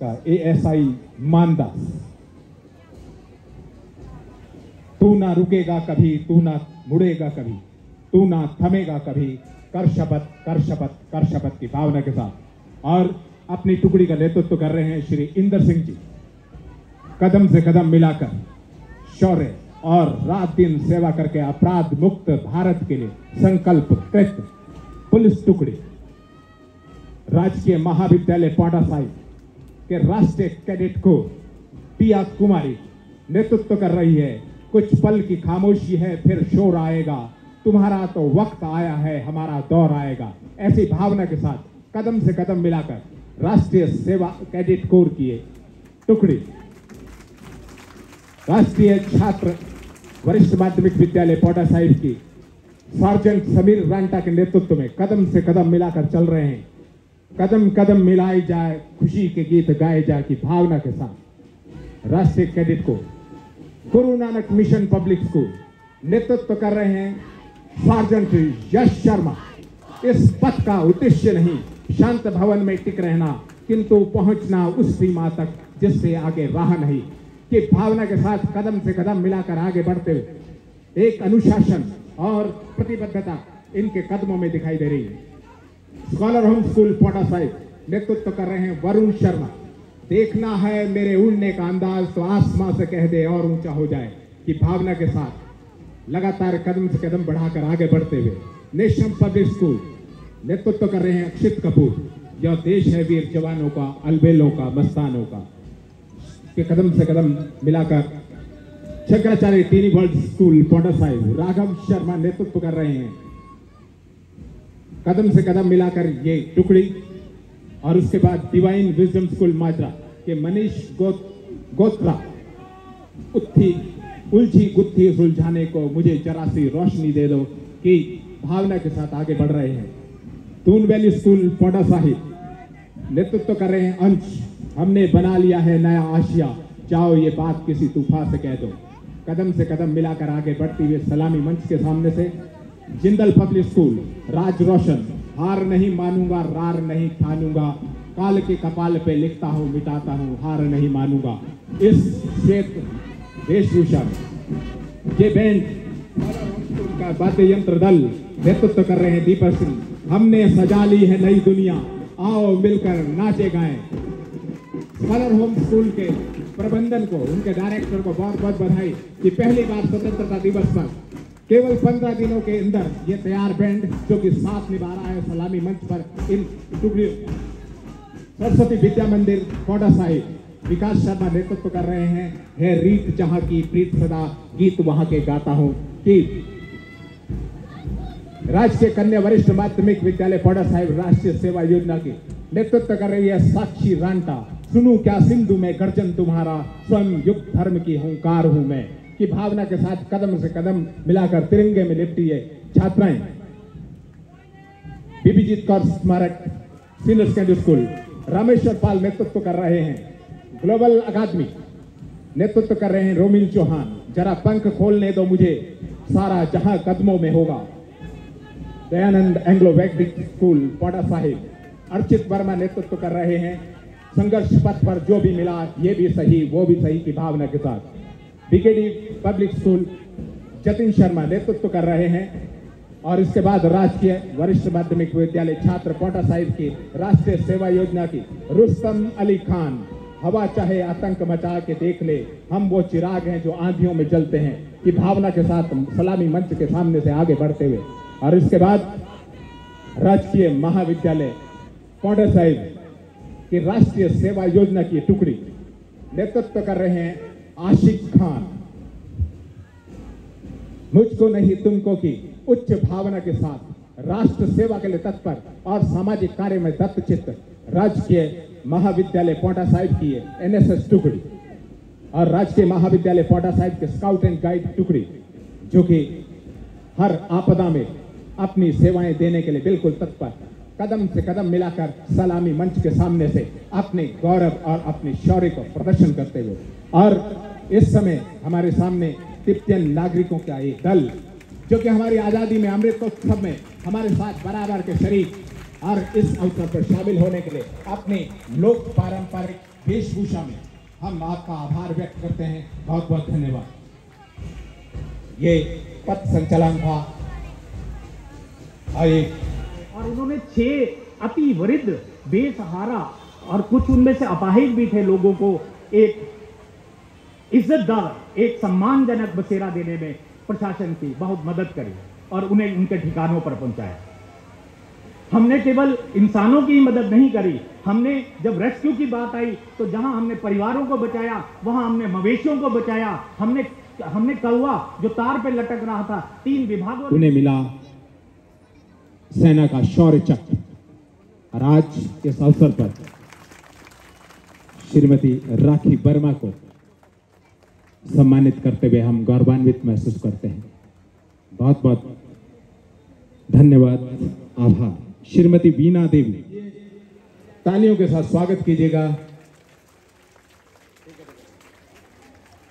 का एएसआई मानदास, तू ना रुकेगा कभी, तू ना मुड़ेगा कभी, तू ना थमेगा कभी, कर शपथ कर शपथ कर शपथ की भावना के साथ और अपनी टुकड़ी का नेतृत्व कर रहे हैं श्री इंदर सिंह जी। कदम से कदम मिलाकर शौर्य और रात दिन सेवा करके अपराध मुक्त भारत के लिए संकल्प कृत पुलिस टुकड़ी राजकीय महाविद्यालय पांडा साहिब के राष्ट्रीय कैडेट को पिया कुमारी नेतृत्व कर रही है। कुछ पल की खामोशी है, फिर शोर आएगा, तुम्हारा तो वक्त आया है, हमारा दौर आएगा। ऐसी भावना के साथ कदम से कदम मिलाकर राष्ट्रीय सेवा कैडेट कोर की टुकड़ी राष्ट्रीय छात्र वरिष्ठ माध्यमिक विद्यालय पांडा साहिब की सार्जेंट समीर रांटा के नेतृत्व में कदम से कदम मिलाकर चल रहे हैं। कदम कदम मिलाई जाए, खुशी के गीत गाए जाए की भावना के साथ राष्ट्रीय कैडेट को Guru Nanak mission public school नेतृत्व कर रहे हैं सार्जेंट यश शर्मा। इस पथ का उद्देश्य नहीं शांत भवन में टिक रहना, किंतु पहुंचना उस सीमा तक जिससे आगे राह नहीं की भावना के साथ कदम से कदम मिलाकर आगे बढ़ते हुए एक अनुशासन और प्रतिबद्धता इनके कदमों में दिखाई दे रही है। स्कॉलर होम स्कूल पांडा साहिब नेतृत्व कर रहे हैं वरुण शर्मा। देखना है मेरे उड़ने का अंदाज तो आसमां से कह दे और ऊंचा हो जाए की भावना के साथ लगातार कदम से कदम बढ़ाकर आगे बढ़ते हुए नेशनल पब्लिक स्कूल नेतृत्व कर रहे हैं अक्षित कपूर। यह देश है वीर जवानों का, अलबेलों का, मस्तानों का। के कदम से कदम मिलाकर शंकराचार्य टीनी वर्ल्ड स्कूल पांडा साहिब राघव शर्मा नेतृत्व कर रहे हैं। कदम से कदम मिलाकर ये टुकड़ी और उसके बाद डिवाइन विजडम स्कूल माजरा के मनीष गोत्रा उलझी गुत्थी सुलझाने को मुझे जरा सी रोशनी दे दो की भावना के साथ आगे बढ़ रहे हैं। टून वैली स्कूल पांडा साहिब नेतृत्व कर रहे हैं अंश। हमने बना लिया है नया आशिया, चाहो ये बात किसी तूफान से कह दो। कदम से कदम मिलाकर आगे बढ़ती हुए सलामी मंच के सामने से जिंदल पब्लिक स्कूल राज रोशन। हार नहीं मानूंगा, रार नहीं ठानूंगा, काल के कपाल पे लिखता हूं मिटाता हूं, हार नहीं मानूंगा। इस श्वेत वेशभूषा ये बैंड का वाद्य यंत्र दल नेतृत्व कर रहे हैं दीपक सिंह। हमने सजा ली है नई दुनिया, आओ मिलकर नाचे गाएं। स्कॉलर होम स्कूल के प्रबंधन को, उनके डायरेक्टर को बहुत बहुत बधाई कि पहली बार स्वतंत्रता दिवस पर केवल 15 दिनों के अंदर ये तैयार बैंड जो कि साथ निभा रहा है सलामी मंच पर इन टुकड़ी सरस्वती विद्या मंदिर पांडा साहिब विकास शर्मा नेतृत्व कर रहे हैं। है रीत जहां की प्रीत सदा, गीत वहां के गाता हूं कि राजकीय कन्या वरिष्ठ माध्यमिक विद्यालय पांडा साहिब राष्ट्रीय सेवा योजना की नेतृत्व कर रही है साक्षी रांटा। सुनूं क्या सिंधु में गर्जन तुम्हारा, स्वयं युग धर्म की हुंकार हूं मैं की भावना के साथ कदम से कदम मिलाकर तिरंगे में लिपटी है छात्राएं। बीबीजीत कौर स्मारक सीनियर सेकेंडरी स्कूल रामेश्वर पाल नेतृत्व कर रहे हैं। ग्लोबल अकादमी नेतृत्व कर रहे हैं रोमिल चौहान। जरा पंख खोलने दो मुझे, सारा जहां कदमों में होगा। दयानंद एंग्लो वैदिक स्कूल पांडा साहिब अर्चित वर्मा नेतृत्व कर रहे हैं। संघर्ष पथ पर जो भी मिला ये भी सही वो भी सही की भावना के साथ BKD public school Jatin Sharma नेतृत्व कर रहे हैं। और इसके बाद राजकीय वरिष्ठ माध्यमिक विद्यालय छात्र पांडा साहिब की राष्ट्रीय सेवा योजना की रुस्तम अली खान। हवा चाहे आतंक मचा के देख ले, हम वो चिराग हैं जो आंधियों में जलते हैं की भावना के साथ सलामी मंच के सामने से आगे बढ़ते हुए और इसके बाद राजकीय महाविद्यालय पांडा साहिब की राष्ट्रीय सेवा योजना की टुकड़ी नेतृत्व कर रहे हैं आशिक खान। मुझको नहीं तुमको की उच्च भावना के साथ राष्ट्र सेवा के लिए तत्पर और सामाजिक कार्य में दत्तचित्त राजकीय महाविद्यालय पांडा साहिब की एनएसएस टुकड़ी और राजकीय महाविद्यालय पांडा साहिब के स्काउट एंड गाइड टुकड़ी जो कि हर आपदा में अपनी सेवाएं देने के लिए बिल्कुल तत्पर कदम से कदम मिलाकर सलामी मंच के सामने से अपने गौरव और अपने शौर्य को प्रदर्शन करते हुए और इस समय हमारे सामने तिब्बतियन नागरिकों का एक दल जो कि हमारी आजादी में अमृतोत्सव में हमारे साथ बराबर के शरीक और इस अवसर पर शामिल होने के लिए अपने लोक पारंपरिक वेशभूषा में हम आपका आभार व्यक्त करते हैं। बहुत बहुत धन्यवाद। ये पथ संचलन था और उन्होंने 6 अति वृद्ध बेसहारा और कुछ उनमें से अपाहिज भी थे लोगों को एक इज्जतदार, एक सम्मानजनक बसेरा देने में प्रशासन की बहुत मदद करी और उन्हें उनके ठिकानों पर पहुंचाया। हमने केवल इंसानों की ही मदद नहीं करी, हमने जब रेस्क्यू की बात आई तो जहां हमने परिवारों को बचाया वहां हमने मवेशियों को बचाया। हमने कौवा जो तार पे लटक रहा था 3 विभागों उन्हें मिला सेना का शौर्य चक्र। और आज इस अवसर पर श्रीमती राखी वर्मा को सम्मानित करते हुए हम गौरवान्वित महसूस करते हैं। बहुत बहुत धन्यवाद, आभार। श्रीमती बीना देवी, तालियों के साथ स्वागत कीजिएगा।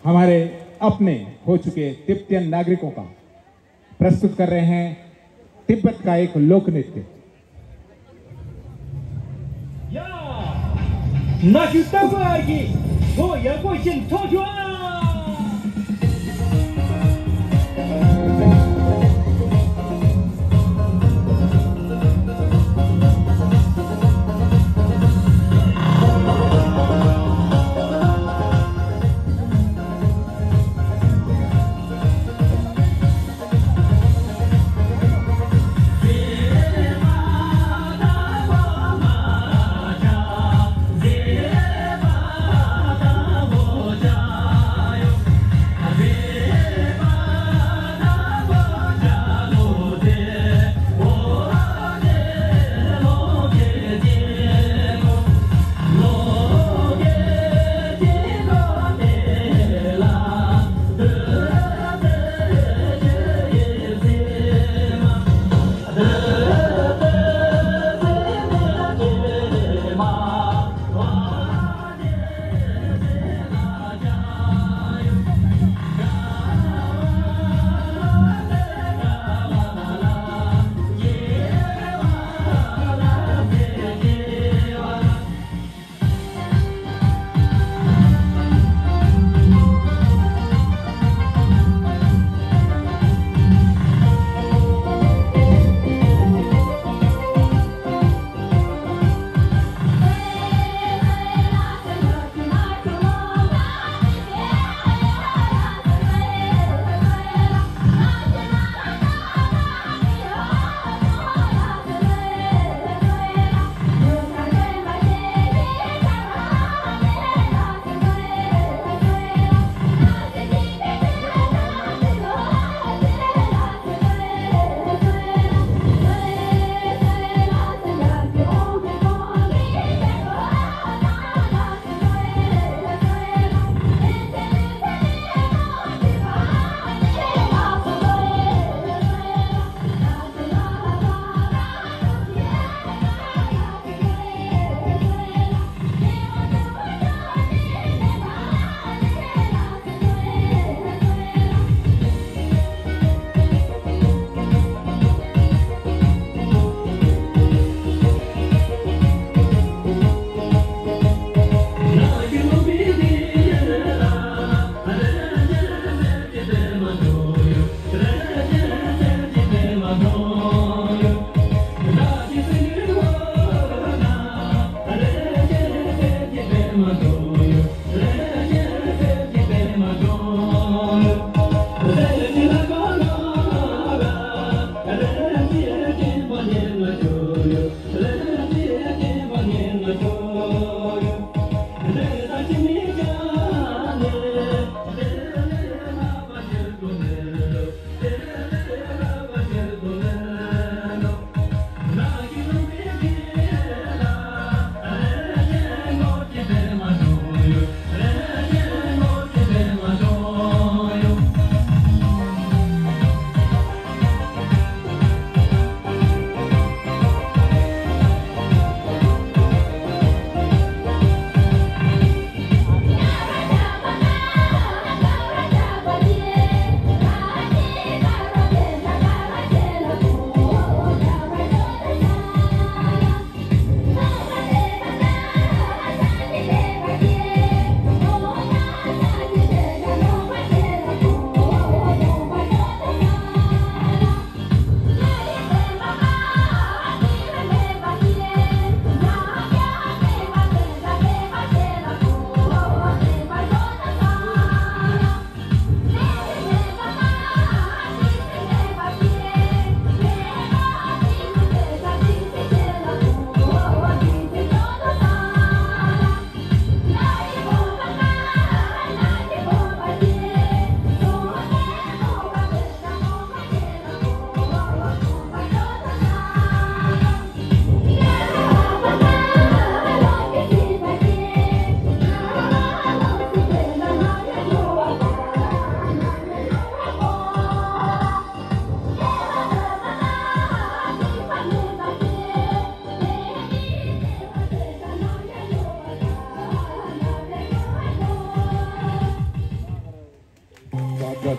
हमारे अपने हो चुके तिब्बतियन नागरिकों का प्रस्तुत कर रहे हैं तिब्बत का एक लोक नृत्य।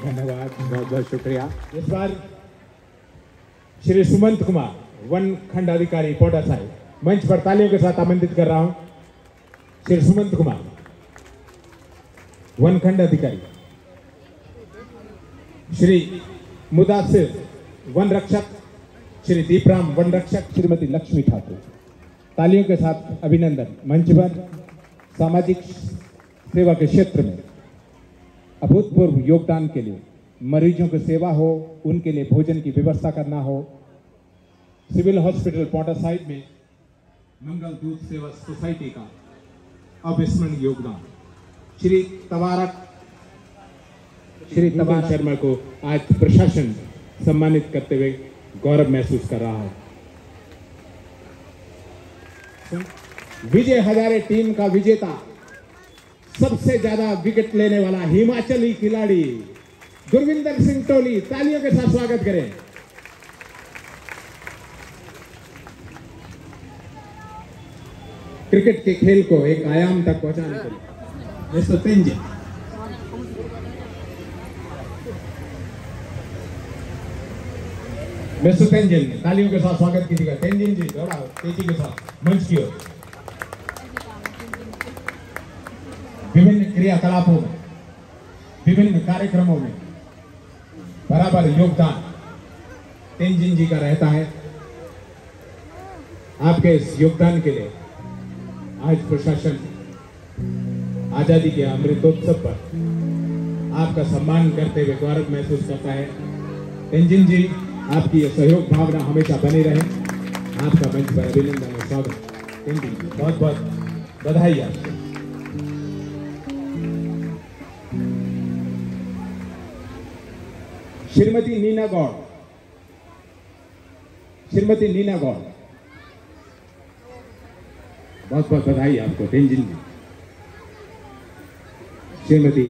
धन्यवाद, बहुत बहुत शुक्रिया। इस बार श्री सुमंत कुमार वन खंड अधिकारी पोटा साहिब, मंच पर तालियों के साथ आमंत्रित कर रहा हूं। श्री सुमंत कुमार वन खंड अधिकारी, श्री मुदासिर वन रक्षक, श्री दीपराम वन रक्षक, श्रीमती लक्ष्मी ठाकुर, तालियों के साथ अभिनंदन। मंच पर सामाजिक सेवा के क्षेत्र में अभूतपूर्व योगदान के लिए, मरीजों की सेवा हो, उनके लिए भोजन की व्यवस्था करना हो, सिविल हॉस्पिटल पोटा साहिब में मंगल दूत सेवा सोसाइटी का अविस्मरणीय योगदान, श्री तबारक शर्मा को आज प्रशासन सम्मानित करते हुए गौरव महसूस कर रहा है। विजय हजारे टीम का विजेता, सबसे ज्यादा विकेट लेने वाला हिमाचली खिलाड़ी गुरविंदर सिंह टोली, तालियों के साथ स्वागत करें। क्रिकेट के खेल को एक आयाम तक पहुंचाने के लिए मिस्टर तेंजिन, मिस्टर तेंजिन, तालियों के साथ स्वागत कीजिएगा। तेंजिन जी थोड़ा तेजी के साथ मंच की ओर। विभिन्न क्रियाकलापों में, विभिन्न कार्यक्रमों में बराबर योगदान तेंजिन जी का रहता है। आपके इस योगदान के लिए आज प्रशासन आजादी के अमृतोत्सव पर आपका सम्मान करते हुए गौरव महसूस करता है। तेंजिन जी, आपकी ये सहयोग भावना हमेशा बनी रहे। आपका मंच पर अभिनंदन और स्वागत। तेंजिन जी, बहुत बहुत बधाई आपको। श्रीमती नीना गौड़, श्रीमती नीना गौड़, बहुत बहुत बधाई आपको तेंजिन जी। श्रीमती